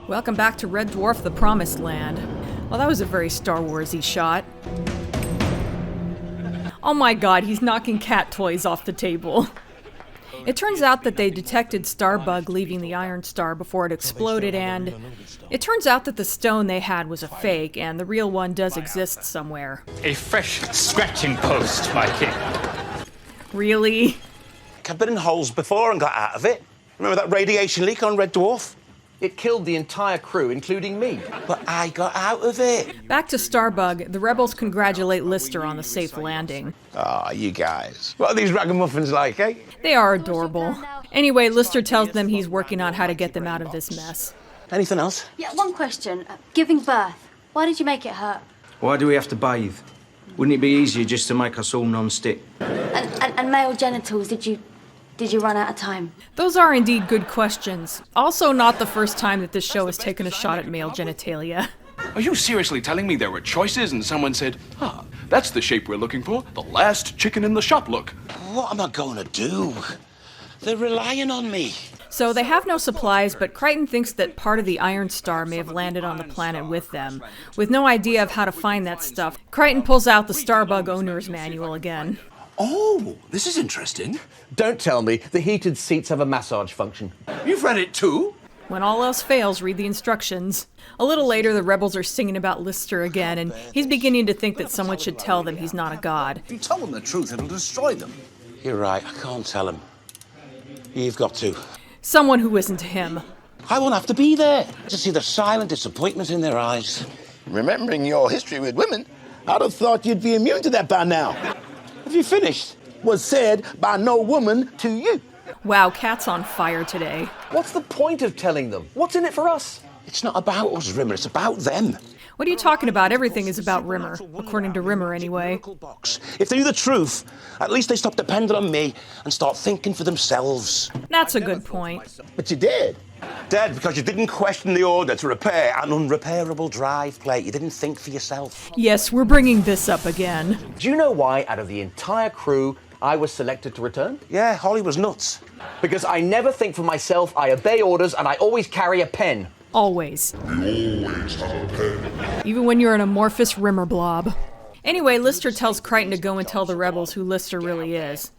Welcome back to Red Dwarf, the Promised Land. Well, that was a very Star Wars-y shot. Oh my god, he's knocking cat toys off the table. It turns out that they detected Starbug leaving the Iron Star before it exploded, and it turns out that the stone they had was a fake, and the real one does exist somewhere. A fresh scratching post, my king. Really? I've been in holes before and got out of it. Remember that radiation leak on Red Dwarf? It killed the entire crew, including me. But I got out of it. Back to Starbug, the rebels congratulate Lister on the safe landing. Ah, you guys. What are these ragamuffins like, eh? They are adorable. Anyway, Lister tells them he's working on how to get them out of this mess. Anything else? Yeah, one question. Giving birth. Why did you make it hurt? Why do we have to bathe? Wouldn't it be easier just to make us all non-stick? And male genitals, did you run out of time? Those are indeed good questions. Also not the first time that this show has taken a shot at male genitalia. Are you seriously telling me there were choices and someone said, that's the shape we're looking for, the last chicken in the shop look? What am I going to do? They're relying on me. So they have no supplies, but Crichton thinks that part of the Iron Star may have landed on the planet with them. With no idea of how to find that stuff, Crichton pulls out the Starbug owner's manual again. Oh, this is interesting. Don't tell me the heated seats have a massage function. You've read it too? When all else fails, read the instructions. A little later, the rebels are singing about Lister again, and he's beginning to think that someone should tell them he's not a god. If you tell them the truth, it'll destroy them. You're right, I can't tell them. You've got to. Someone who isn't him. I won't have to be there to see the silent disappointment in their eyes. Remembering your history with women, I'd have thought you'd be immune to that by now. Have you finished? Was said by no woman to you. Wow, Cat's on fire today. What's the point of telling them? What's in it for us? It's not about us, Rimmer, it's about them. What are you talking about? Everything is about Rimmer. According to Rimmer, anyway. If they knew the truth, at least they stop depending on me and start thinking for themselves. That's a good point. But you did. Dead because you didn't question the order to repair an unrepairable drive plate. You didn't think for yourself. Yes, we're bringing this up again. Do you know why, out of the entire crew, I was selected to return? Yeah, Holly was nuts. Because I never think for myself, I obey orders, and I always carry a pen. Always. You always have a pen. Even when you're an amorphous Rimmer blob. Anyway, Lister tells Crichton to go and tell the rebels who Lister really is.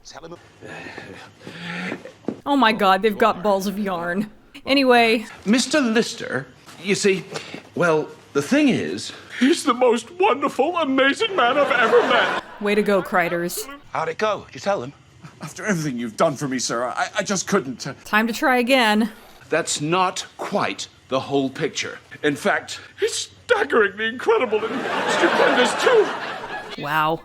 Oh my god, they've got balls of yarn. Anyway... Mr. Lister, you see, well, the thing is... He's the most wonderful, amazing man I've ever met. Way to go, Criters. How'd it go? Did you tell them? After everything you've done for me, sir, I just couldn't... Time to try again. That's not quite the whole picture. In fact, it's staggeringly incredible and stupendous, too. Wow.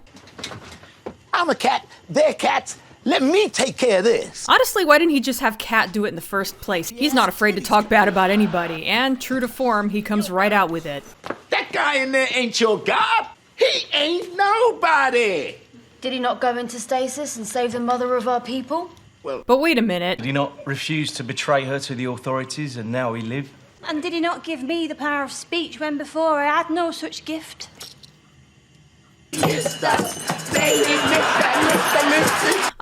I'm a cat, they're cats. Let me take care of this. Honestly, why didn't he just have Cat do it in the first place? He's not afraid to talk bad about anybody, and true to form, he comes right out with it. That guy in there ain't your god. He ain't nobody. Did he not go into stasis and save the mother of our people? But wait a minute. Did he not refuse to betray her to the authorities and now he live? And did he not give me the power of speech when before I had no such gift?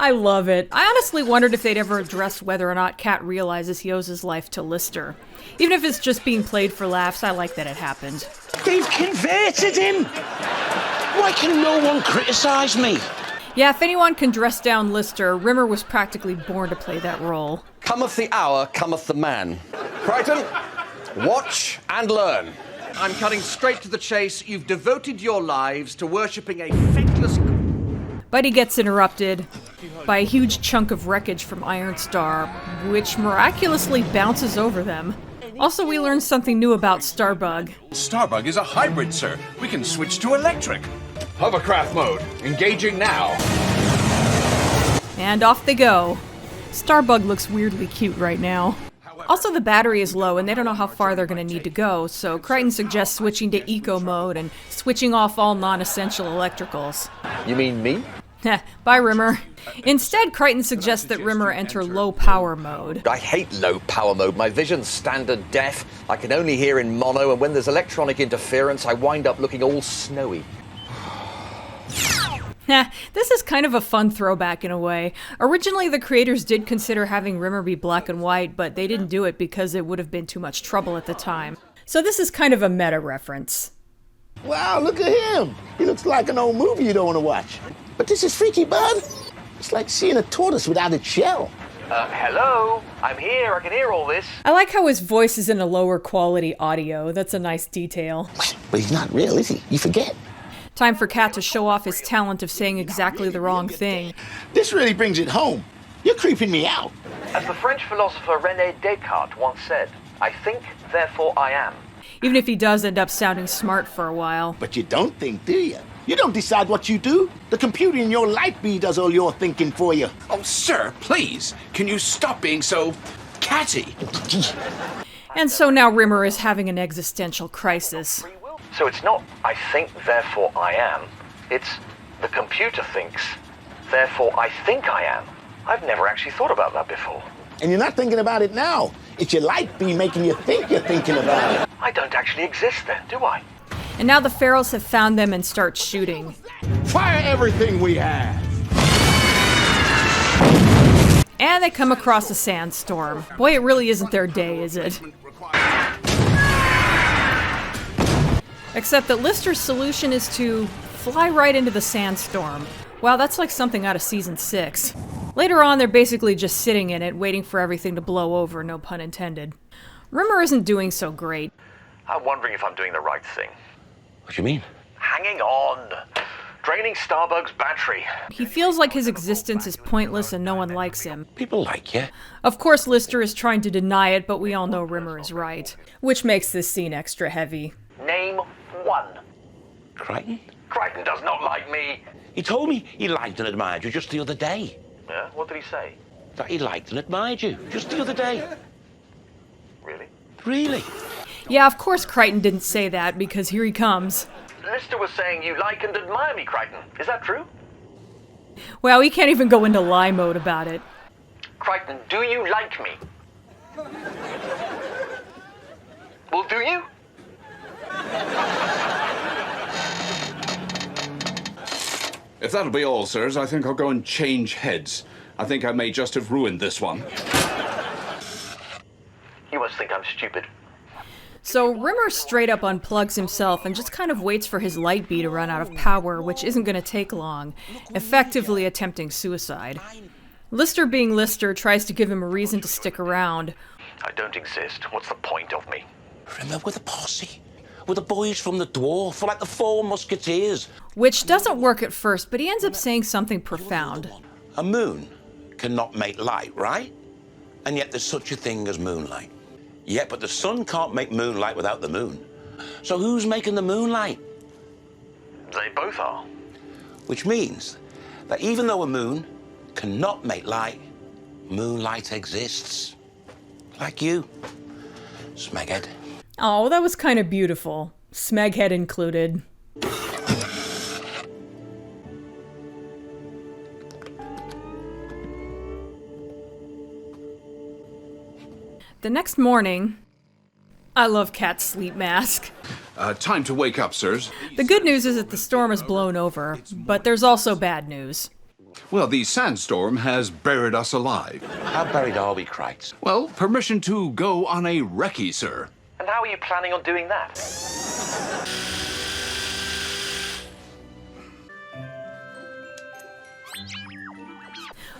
I love it. I honestly wondered if they'd ever address whether or not Cat realizes he owes his life to Lister. Even if it's just being played for laughs, I like that it happened. They've converted him! Why can no one criticize me? Yeah, if anyone can dress down Lister, Rimmer was practically born to play that role. Cometh the hour, cometh the man. Crichton, watch and learn. I'm cutting straight to the chase. You've devoted your lives to worshipping a faithless... But he gets interrupted by a huge chunk of wreckage from Iron Star, which miraculously bounces over them. Also, we learned something new about Starbug. Starbug is a hybrid, sir. We can switch to electric. Hovercraft mode. Engaging now. And off they go. Starbug looks weirdly cute right now. Also, the battery is low, and they don't know how far they're going to need to go, so Crichton suggests switching to eco mode and switching off all non-essential electricals. You mean me? Bye, Rimmer. Instead, Crichton suggests that Rimmer enter low power mode. I hate low power mode. My vision's standard def. I can only hear in mono, and when there's electronic interference, I wind up looking all snowy. This is kind of a fun throwback in a way. Originally, the creators did consider having Rimmer be black and white, but they didn't do it because it would have been too much trouble at the time. So this is kind of a meta reference. Wow, look at him. He looks like an old movie you don't want to watch. But this is freaky, bud. It's like seeing a tortoise without its shell. Hello? I'm here. I can hear all this. I like how his voice is in a lower quality audio. That's a nice detail. But he's not real, is he? You forget. Time for Cat to show off his talent of saying exactly the wrong thing. This really brings it home. You're creeping me out. As the French philosopher René Descartes once said, I think, therefore I am. Even if he does end up sounding smart for a while. But you don't think, do you? You don't decide what you do. The computer in your light bee does all your thinking for you. Oh, sir, please, can you stop being so catty? And so now Rimmer is having an existential crisis. So it's not, I think, therefore I am. It's, the computer thinks, therefore I think I am. I've never actually thought about that before. And you're not thinking about it now. It's your light bee making you think you're thinking about it. I don't actually exist then, do I? And now the Ferals have found them and start shooting. Fire everything we have! And they come across a sandstorm. Boy, it really isn't their day, is it? Except that Lister's solution is to fly right into the sandstorm. Wow, that's like something out of season 6. Later on, they're basically just sitting in it, waiting for everything to blow over, no pun intended. Rimmer isn't doing so great. I'm wondering if I'm doing the right thing. What do you mean? Hanging on. Draining Starbug's battery. He feels like his existence is pointless and no one likes him. People like you. Of course, Lister is trying to deny it, but we all know Rimmer is right. Which makes this scene extra heavy. Name one. Crichton? Crichton does not like me. He told me he liked and admired you just the other day. Yeah? What did he say? That he liked and admired you just the other day. Really? Really? Yeah, of course Crichton didn't say that, because here he comes. Lister was saying you like and admire me, Crichton. Is that true? Wow, he can't even go into lie mode about it. Crichton, do you like me? Well, do you? If that'll be all, sirs, I think I'll go and change heads. I think I may just have ruined this one. You must think I'm stupid. So Rimmer straight up unplugs himself and just kind of waits for his light bee to run out of power, which isn't going to take long, effectively attempting suicide. Lister, being Lister, tries to give him a reason to stick around. I don't exist. What's the point of me? Remember, we're the posse. We're the boys from the Dwarf, like the 4 Musketeers. Which doesn't work at first, but he ends up saying something profound. A moon cannot make light, right? And yet there's such a thing as moonlight. Yeah, but the sun can't make moonlight without the moon. So who's making the moonlight? They both are. Which means that even though a moon cannot make light, moonlight exists. Like you, Smeghead. Oh, that was kind of beautiful. Smeghead included. The next morning, I love Cat's sleep mask. Time to wake up, sirs. The good news is that the storm has blown over, but there's also bad news. Well, the sandstorm has buried us alive. How buried are we, Crites? Well, permission to go on a recce, sir. And how are you planning on doing that?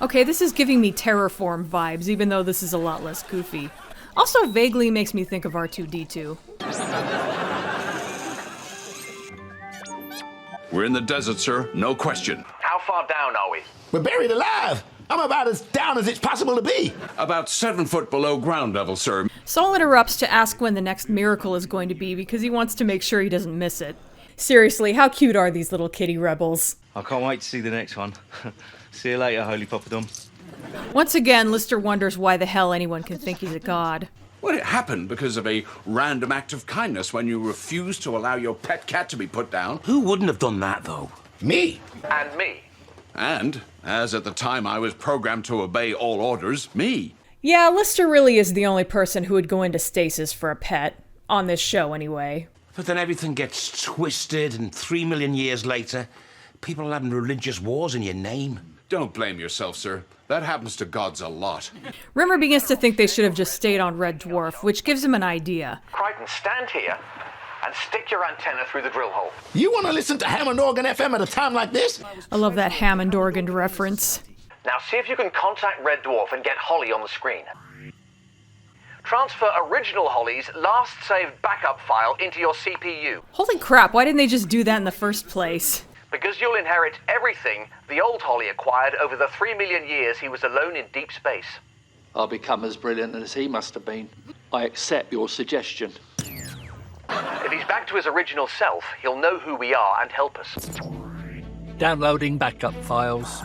Okay, this is giving me Terraform vibes, even though this is a lot less goofy. Also vaguely makes me think of R2-D2. We're in the desert, sir. No question. How far down are we? We're buried alive. I'm about as down as it's possible to be. About 7 foot below ground level, sir. Sol interrupts to ask when the next miracle is going to be because he wants to make sure he doesn't miss it. Seriously, how cute are these little kitty rebels? I can't wait to see the next one. See you later, Holy Papadum. Once again, Lister wonders why the hell anyone can think he's a god. Well, it happened because of a random act of kindness when you refused to allow your pet cat to be put down. Who wouldn't have done that, though? Me. And me. And, as at the time I was programmed to obey all orders, me. Yeah, Lister really is the only person who would go into stasis for a pet. On this show, anyway. But then everything gets twisted, and 3 million years later, People are having religious wars in your name. Don't blame yourself, sir. That happens to gods a lot. Rimmer begins to think they should have just stayed on Red Dwarf, which gives him an idea. Crichton, stand here and stick your antenna through the drill hole. You want to listen to Hammond Organ FM at a time like this? I love that Hammond organ reference. Now see if you can contact Red Dwarf and get Holly on the screen. Transfer original Holly's last saved backup file into your CPU. Holy crap, why didn't they just do that in the first place? Because you'll inherit everything the old Holly acquired over the 3 million years he was alone in deep space. I'll become as brilliant as he must have been. I accept your suggestion. If he's back to his original self, he'll know who we are and help us. Downloading backup files.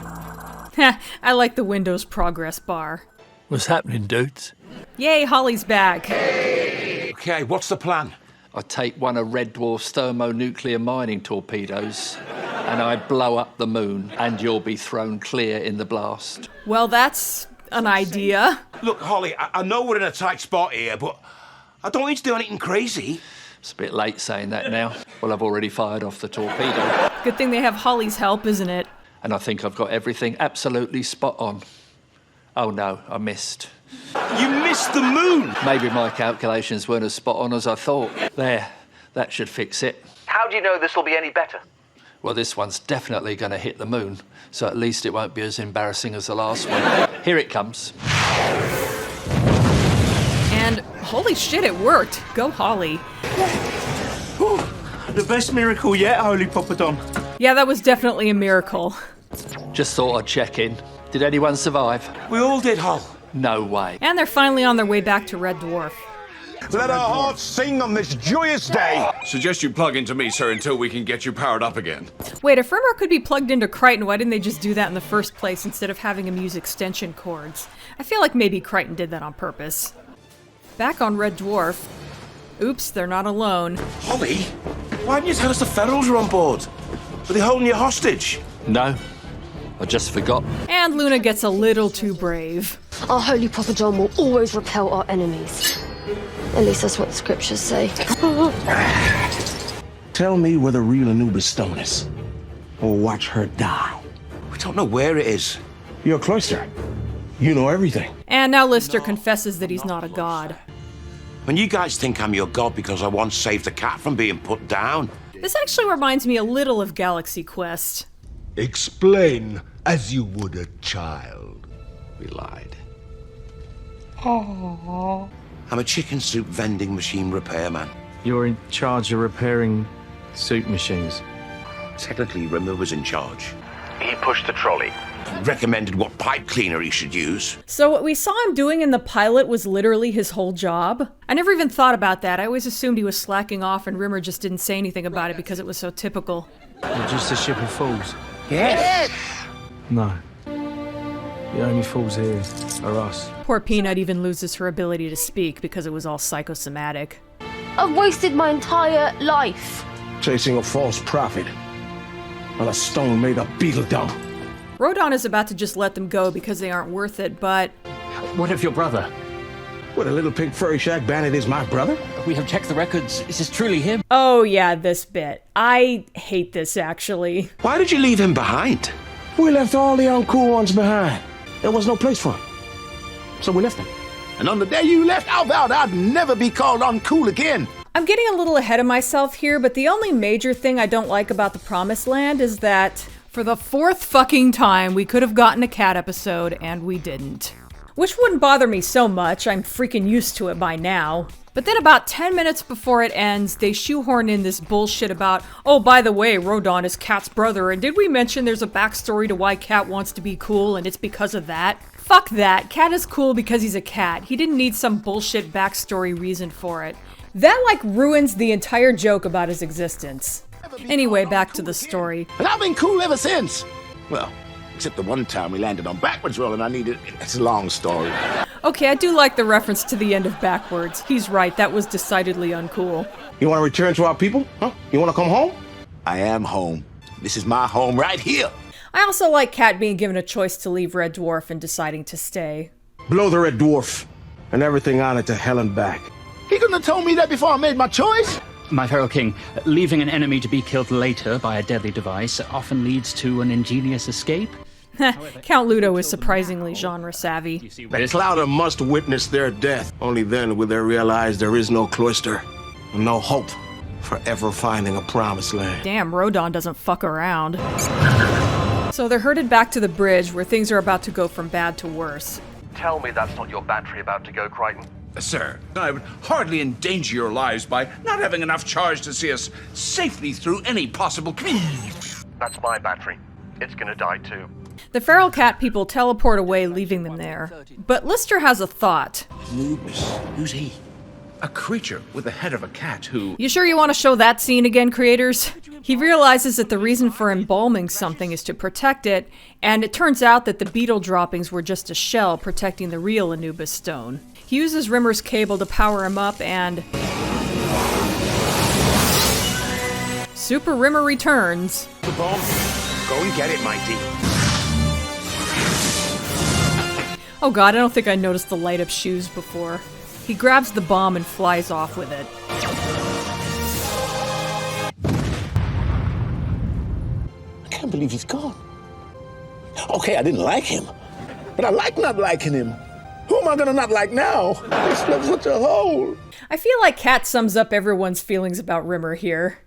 I like the Windows progress bar. What's happening, dudes? Yay, Holly's back. Okay, what's the plan? I take one of Red Dwarf's thermonuclear mining torpedoes and I blow up the moon and you'll be thrown clear in the blast. Well, that's an idea. Look, Holly, I know we're in a tight spot here, but I don't need to do anything crazy. It's a bit late saying that now. Well, I've already fired off the torpedo. Good thing they have Holly's help, isn't it? And I think I've got everything absolutely spot on. Oh no, I missed. You missed the moon! Maybe my calculations weren't as spot on as I thought. There, that should fix it. How do you know this will be any better? Well, this one's definitely going to hit the moon, so at least it won't be as embarrassing as the last one. Here it comes. And holy shit, it worked. Go Holly. The best miracle yet, Holy Poppadom. Yeah, that was definitely a miracle. Just thought I'd check in. Did anyone survive? We all did, Hol. No way. And they're finally on their way back to Red Dwarf. Let our hearts sing on this joyous day. Suggest you plug into me, sir, until we can get you powered up again. Wait, if Rimmer could be plugged into Crichton, why didn't they just do that in the first place instead of having him use extension cords? I feel like maybe Crichton did that on purpose. Back on Red Dwarf. Oops, they're not alone. Holly, why didn't you tell us the Ferals are on board? Were they holding you hostage? No, I just forgot. And Luna gets a little too brave. Our Holy Papa John will always repel our enemies. At least that's what the scriptures say. Tell me where the real Anubis stone is, or watch her die. We don't know where it is. You're a cloister. You know everything. And now Lister confesses that he's not a god. When you guys think I'm your god because I once saved a cat from being put down. This actually reminds me a little of Galaxy Quest. Explain as you would a child. We lied. I'm a chicken soup vending machine repairman. You're in charge of repairing soup machines. Technically, Rimmer was in charge. He pushed the trolley. Recommended what pipe cleaner he should use. So what we saw him doing in the pilot was literally his whole job? I never even thought about that. I always assumed he was slacking off and Rimmer just didn't say anything about it because it was so typical. You're just a ship of fools. Yes! No. The only fools here are us. Poor Peanut even loses her ability to speak because it was all psychosomatic. I've wasted my entire life. Chasing a false prophet on a stone made of beetle dung. Rodon is about to just let them go because they aren't worth it, but... What of your brother? What, a little pink furry shack bandit is my brother? We have checked the records. Is this truly him? Oh yeah, this bit. I hate this, actually. Why did you leave him behind? We left all the uncool ones behind. There was no place for him. So we left him. And on the day you left, I vowed I'd never be called uncool again. I'm getting a little ahead of myself here, but the only major thing I don't like about the Promised Land is that for the 4th fucking time we could have gotten a cat episode and we didn't. Which wouldn't bother me so much, I'm freaking used to it by now. But then about 10 minutes before it ends, they shoehorn in this bullshit about, oh, by the way, Rodon is Cat's brother, and did we mention there's a backstory to why Cat wants to be cool, and it's because of that? Fuck that. Cat is cool because he's a cat. He didn't need some bullshit backstory reason for it. That, like, ruins the entire joke about his existence. Anyway, back to the story. And I've been cool ever since. Well, except the one time we landed on backwards roll and I needed... It's a long story. Okay, I do like the reference to the end of Backwards. He's right, that was decidedly uncool. You want to return to our people? Huh? You want to come home? I am home. This is my home right here. I also like Cat being given a choice to leave Red Dwarf and deciding to stay. Blow the Red Dwarf and everything on it to hell and back. He couldn't have told me that before I made my choice. My feral king, leaving an enemy to be killed later by a deadly device often leads to an ingenious escape. Count Ludo is surprisingly genre savvy. The Clouder must witness their death. Only then will they realize there is no cloister, no hope for ever finding a promised land. Damn, Rodon doesn't fuck around. So they're herded back to the bridge where things are about to go from bad to worse. Tell me that's not your battery about to go, Crichton. Sir, I would hardly endanger your lives by not having enough charge to see us safely through any possible... That's my battery. It's gonna die too. The feral cat people teleport away, leaving them there. But Lister has a thought. Anubis? Who's he? A creature with the head of a cat who... You sure you want to show that scene again, creators? He realizes that the reason for embalming something is to protect it, and it turns out that the beetle droppings were just a shell protecting the real Anubis stone. He uses Rimmer's cable to power him up, and... Super Rimmer returns. The bomb. Go and get it, mighty. Oh god, I don't think I noticed the light-up shoes before. He grabs the bomb and flies off with it. I can't believe he's gone. Okay, I didn't like him, but I like not liking him. Who am I gonna not like now? It's left such a hole. I feel like Cat sums up everyone's feelings about Rimmer here.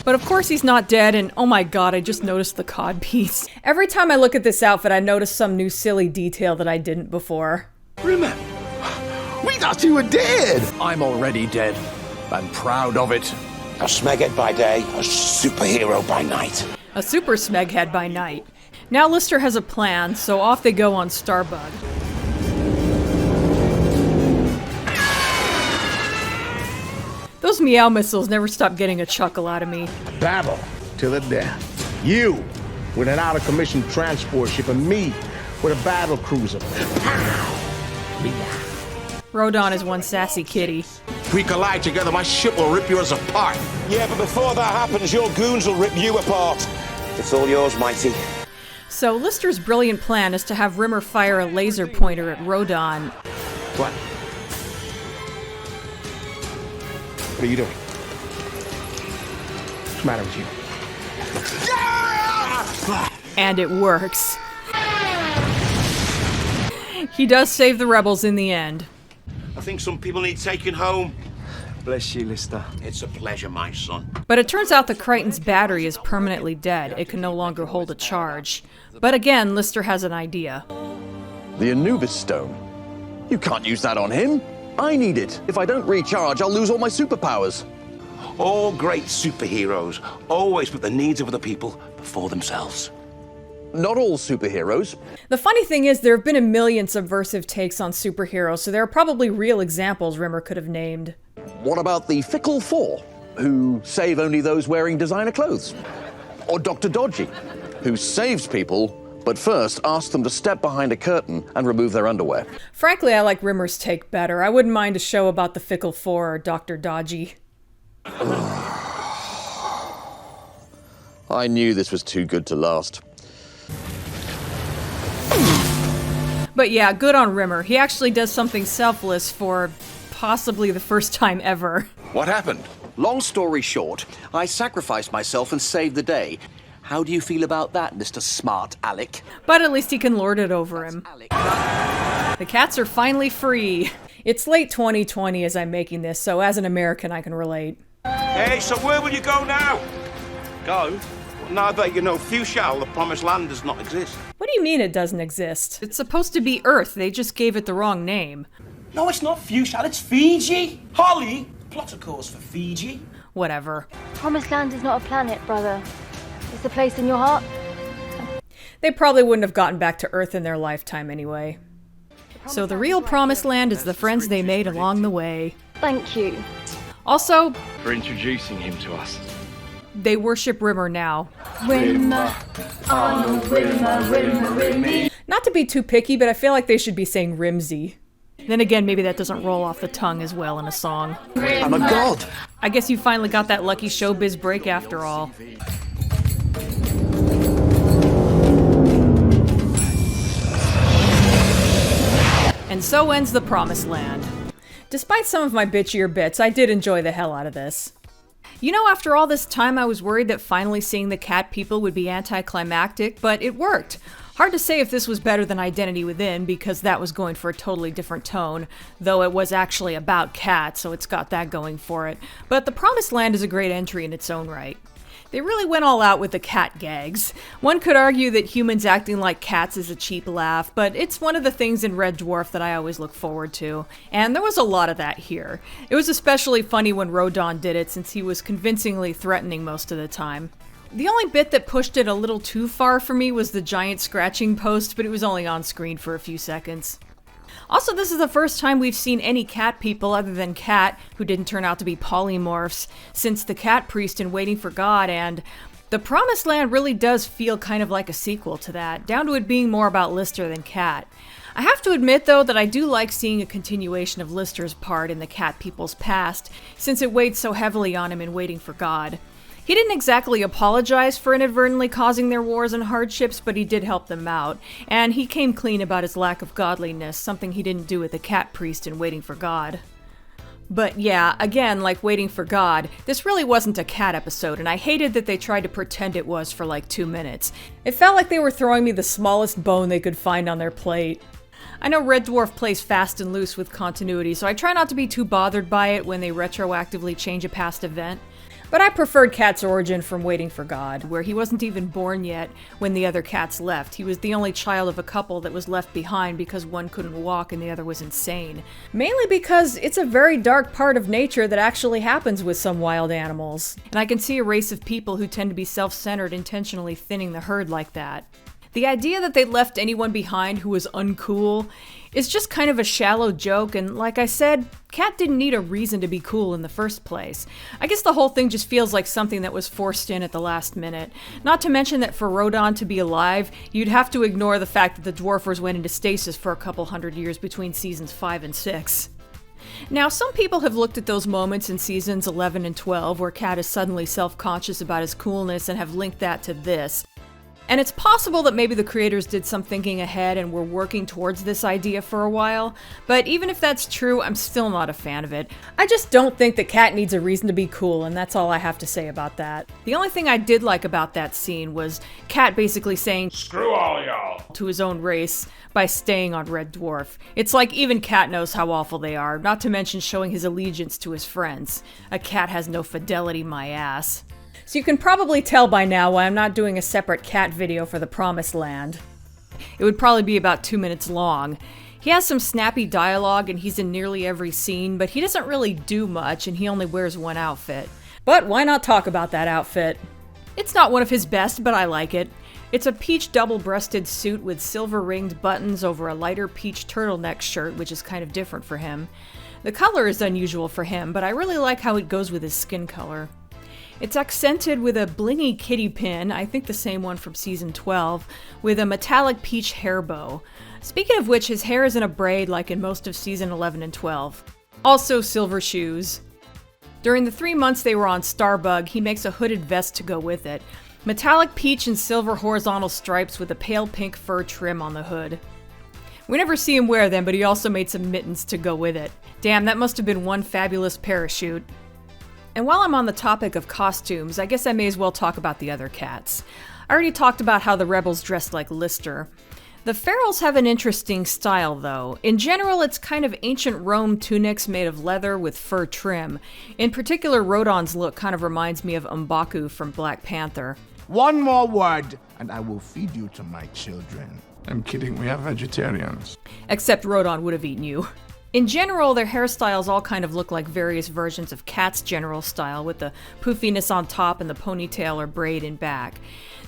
But of course he's not dead, and oh my god, I just noticed the codpiece. Every time I look at this outfit, I notice some new silly detail that I didn't before. Rimmer, we thought you were dead. I'm already dead. I'm proud of it. A smeghead by day, a superhero by night. A super smeghead by night. Now Lister has a plan, so off they go on Starbug. Those meow missiles never stop getting a chuckle out of me. Battle to the death. You with an out-of-commission transport ship and me with a battle cruiser. Rodon is one sassy kitty. If we collide together, my ship will rip yours apart. Yeah, but before that happens, your goons will rip you apart. It's all yours, mighty. So Lister's brilliant plan is to have Rimmer fire a laser pointer at Rodon. What? What are you doing? What's the matter with you? And it works. He does save the rebels in the end. I think some people need taking home. Bless you, Lister. It's a pleasure, my son. But it turns out that Crichton's battery is permanently dead. It can no longer hold a charge. But again, Lister has an idea. The Anubis stone? You can't use that on him. I need it. If I don't recharge, I'll lose all my superpowers. All great superheroes always put the needs of other people before themselves. Not all superheroes. The funny thing is, there have been a million subversive takes on superheroes, so there are probably real examples Rimmer could have named. What about the Fickle Four, who save only those wearing designer clothes? Or Dr. Dodgy, who saves people, but first asks them to step behind a curtain and remove their underwear? Frankly, I like Rimmer's take better. I wouldn't mind a show about the Fickle Four or Dr. Dodgy. I knew this was too good to last. But yeah, good on Rimmer. He actually does something selfless for possibly the first time ever. What happened? Long story short, I sacrificed myself and saved the day. How do you feel about that, Mr. Smart Alec? But at least he can lord it over him. The cats are finally free. It's late 2020 as I'm making this, so as an American I can relate. Hey, so where will you go now? Go? Now that you know Fuchsia, the promised land, does not exist. What do you mean it doesn't exist? It's supposed to be Earth, they just gave it the wrong name. No, it's not Fuchsia, it's Fiji. Holly, plot a course for Fiji. Whatever. Promised Land is not a planet, brother. It's a place in your heart. They probably wouldn't have gotten back to Earth in their lifetime anyway. So the real Promised Land is the friends they made along the way. Thank you. Also, for introducing him to us. They worship Rimmer now. Rimmer, Arnold Rimmer, Rimmer, Rimmer. Not to be too picky, but I feel like they should be saying Rimsy. Then again, maybe that doesn't roll off the tongue as well in a song. I'm a god! I guess you finally got that lucky showbiz break after all. And so ends the Promised Land. Despite some of my bitchier bits, I did enjoy the hell out of this. You know, after all this time, I was worried that finally seeing the cat people would be anticlimactic, but it worked. Hard to say if this was better than Identity Within, because that was going for a totally different tone, though it was actually about cats, so it's got that going for it. But The Promised Land is a great entry in its own right. They really went all out with the cat gags. One could argue that humans acting like cats is a cheap laugh, but it's one of the things in Red Dwarf that I always look forward to. And there was a lot of that here. It was especially funny when Rodon did it, since he was convincingly threatening most of the time. The only bit that pushed it a little too far for me was the giant scratching post, but it was only on screen for a few seconds. Also, this is the first time we've seen any cat people other than Cat, who didn't turn out to be polymorphs, since the Cat Priest in Waiting for God, and The Promised Land really does feel kind of like a sequel to that, down to it being more about Lister than Cat. I have to admit, though, that I do like seeing a continuation of Lister's part in the cat people's past, since it weighed so heavily on him in Waiting for God. He didn't exactly apologize for inadvertently causing their wars and hardships, but he did help them out, and he came clean about his lack of godliness, something he didn't do with the Cat Priest in Waiting for God. But yeah, again, like Waiting for God, this really wasn't a cat episode, and I hated that they tried to pretend it was for like 2 minutes. It felt like they were throwing me the smallest bone they could find on their plate. I know Red Dwarf plays fast and loose with continuity, so I try not to be too bothered by it when they retroactively change a past event. But I preferred Cat's origin from Waiting for God, where he wasn't even born yet when the other cats left. He was the only child of a couple that was left behind because one couldn't walk and the other was insane. Mainly because it's a very dark part of nature that actually happens with some wild animals. And I can see a race of people who tend to be self-centered intentionally thinning the herd like that. The idea that they left anyone behind who was uncool is just kind of a shallow joke, and like I said, Cat didn't need a reason to be cool in the first place. I guess the whole thing just feels like something that was forced in at the last minute. Not to mention that for Rodon to be alive, you'd have to ignore the fact that the Dwarfers went into stasis for a couple hundred years between seasons 5 and 6. Now, some people have looked at those moments in seasons 11 and 12 where Cat is suddenly self-conscious about his coolness and have linked that to this. And it's possible that maybe the creators did some thinking ahead and were working towards this idea for a while, but even if that's true, I'm still not a fan of it. I just don't think that Cat needs a reason to be cool, and that's all I have to say about that. The only thing I did like about that scene was Cat basically saying, "Screw all y'all," to his own race by staying on Red Dwarf. It's like even Cat knows how awful they are, not to mention showing his allegiance to his friends. A cat has no fidelity, my ass. So you can probably tell by now why I'm not doing a separate Cat video for The Promised Land. It would probably be about 2 minutes long. He has some snappy dialogue and he's in nearly every scene, but he doesn't really do much and he only wears one outfit. But why not talk about that outfit? It's not one of his best, but I like it. It's a peach double-breasted suit with silver-ringed buttons over a lighter peach turtleneck shirt, which is kind of different for him. The color is unusual for him, but I really like how it goes with his skin color. It's accented with a blingy kitty pin, I think the same one from season 12, with a metallic peach hair bow. Speaking of which, his hair is in a braid like in most of season 11 and 12. Also silver shoes. During the 3 months they were on Starbug, he makes a hooded vest to go with it. Metallic peach and silver horizontal stripes with a pale pink fur trim on the hood. We never see him wear them, but he also made some mittens to go with it. Damn, that must have been one fabulous parachute. And while I'm on the topic of costumes, I guess I may as well talk about the other cats. I already talked about how the rebels dressed like Lister. The ferals have an interesting style, though. In general, it's kind of ancient Rome tunics made of leather with fur trim. In particular, Rodon's look kind of reminds me of M'Baku from Black Panther. One more word, and I will feed you to my children. I'm kidding, we are vegetarians. Except Rodon would have eaten you. In general, their hairstyles all kind of look like various versions of Cat's general style, with the poofiness on top and the ponytail or braid in back.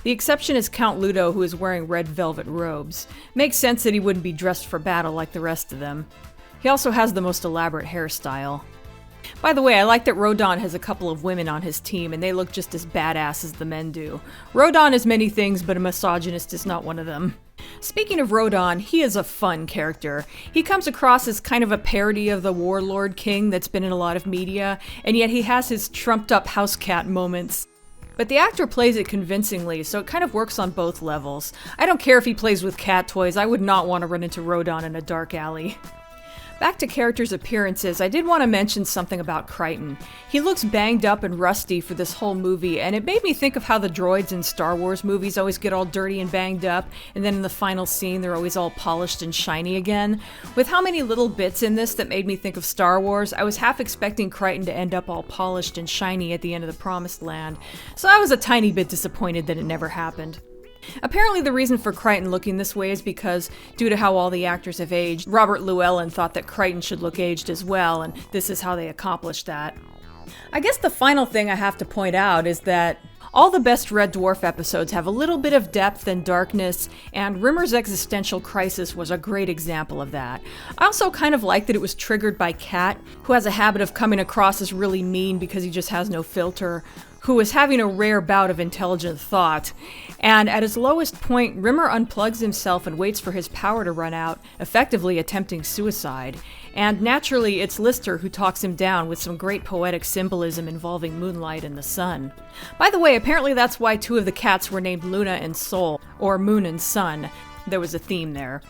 The exception is Count Ludo, who is wearing red velvet robes. Makes sense that he wouldn't be dressed for battle like the rest of them. He also has the most elaborate hairstyle. By the way, I like that Rodon has a couple of women on his team, and they look just as badass as the men do. Rodon is many things, but a misogynist is not one of them. Speaking of Rodon, he is a fun character. He comes across as kind of a parody of the warlord king that's been in a lot of media, and yet he has his trumped-up house cat moments. But the actor plays it convincingly, so it kind of works on both levels. I don't care if he plays with cat toys, I would not want to run into Rodon in a dark alley. Back to characters' appearances, I did want to mention something about Crichton. He looks banged up and rusty for this whole movie, and it made me think of how the droids in Star Wars movies always get all dirty and banged up, and then in the final scene they're always all polished and shiny again. With how many little bits in this that made me think of Star Wars, I was half expecting Crichton to end up all polished and shiny at the end of the Promised Land, so I was a tiny bit disappointed that it never happened. Apparently the reason for Crichton looking this way is because, due to how all the actors have aged, Robert Llewellyn thought that Crichton should look aged as well, and this is how they accomplished that. I guess the final thing I have to point out is that all the best Red Dwarf episodes have a little bit of depth and darkness, and Rimmer's existential crisis was a great example of that. I also kind of like that it was triggered by Cat, who has a habit of coming across as really mean because he just has no filter, who is having a rare bout of intelligent thought. And at his lowest point, Rimmer unplugs himself and waits for his power to run out, effectively attempting suicide. And naturally, it's Lister who talks him down with some great poetic symbolism involving moonlight and the sun. By the way, apparently that's why two of the cats were named Luna and Sol, or Moon and Sun. There was a theme there.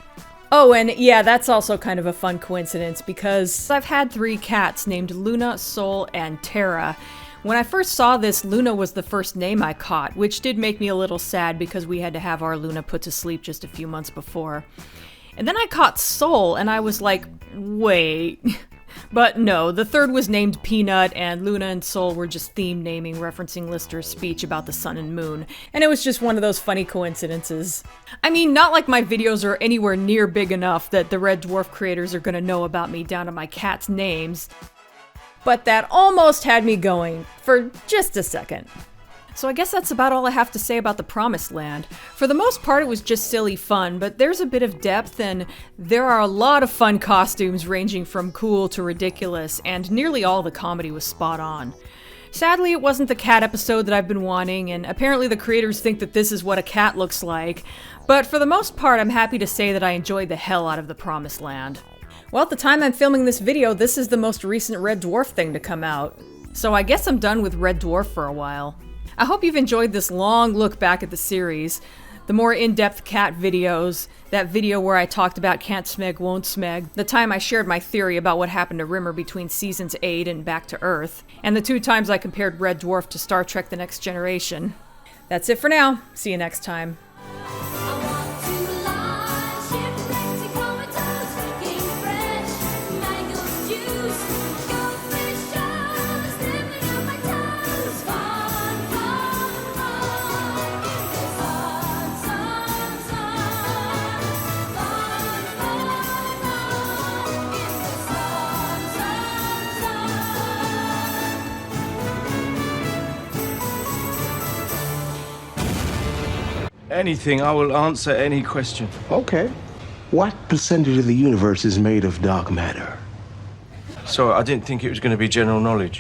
Oh, and yeah, that's also kind of a fun coincidence because I've had 3 cats named Luna, Sol, and Terra. When I first saw this, Luna was the first name I caught, which did make me a little sad because we had to have our Luna put to sleep just a few months before. And then I caught Sol, and I was like, wait. But no, the third was named Peanut, and Luna and Sol were just theme naming, referencing Lister's speech about the sun and moon. And it was just one of those funny coincidences. I mean, not like my videos are anywhere near big enough that the Red Dwarf creators are gonna know about me down to my cats' names. But that almost had me going, for just a second. So I guess that's about all I have to say about the Promised Land. For the most part, it was just silly fun, but there's a bit of depth, and there are a lot of fun costumes ranging from cool to ridiculous, and nearly all the comedy was spot on. Sadly, it wasn't the cat episode that I've been wanting, and apparently the creators think that this is what a cat looks like, but for the most part, I'm happy to say that I enjoyed the hell out of the Promised Land. Well, at the time I'm filming this video, this is the most recent Red Dwarf thing to come out. So I guess I'm done with Red Dwarf for a while. I hope you've enjoyed this long look back at the series. The more in-depth cat videos, that video where I talked about Can't Smeg, Won't Smeg, the time I shared my theory about what happened to Rimmer between seasons 8 and Back to Earth, and the 2 times I compared Red Dwarf to Star Trek The Next Generation. That's it for now. See you next time. Anything, I will answer any question. Okay. What percentage of the universe is made of dark matter? Sorry, I didn't think it was going to be general knowledge.